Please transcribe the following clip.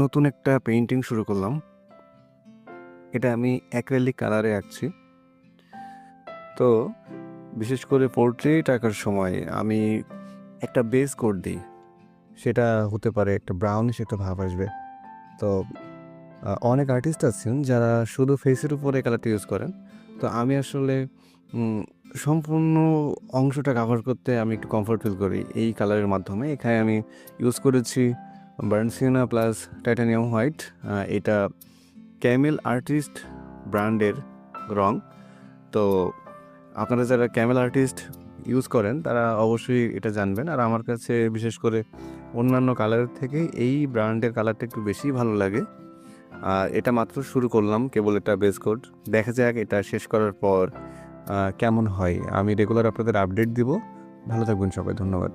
নতুন একটা পেইন্টিং শুরু করলাম। এটা আমি অ্যাক্রিলিক কালারে আঁকছি। তো বিশেষ করে পোর্ট্রেট আঁকার সময় আমি একটা বেস কোড দিই। সেটা হতে পারে একটা ব্রাউনিশ একটা ভাব আসবে। তো অনেক আর্টিস্ট আছেন যারা শুধু ফেসের উপরে কালারটা ইউজ করেন। তো আমি আসলে উম সম্পূর্ণ অংশটা কভার করতে আমি একটু কমফোর্ট ফিল করি এই কালারের মাধ্যমে। এখানে আমি ইউজ করেছি বার্ন সিনা প্লাস টাইটানিয়াম হোয়াইট। এটা ক্যামেল আর্টিস্ট ব্র্যান্ডের রং। তো আপনারা যারা ক্যামেল আর্টিস্ট ইউজ করেন তারা অবশ্যই এটা জানবেন। আর আমার কাছে বিশেষ করে অন্যান্য কালারের থেকে এই ব্র্যান্ডের কালারটা একটু বেশিই ভালো লাগে। আর এটা মাত্র শুরু করলাম, কেবল এটা বেস কোড। দেখা যাক এটা শেষ করার পর কেমন হয়। আমি রেগুলার আপনাদের আপডেট দিব। ভালো থাকবেন সবাই, ধন্যবাদ।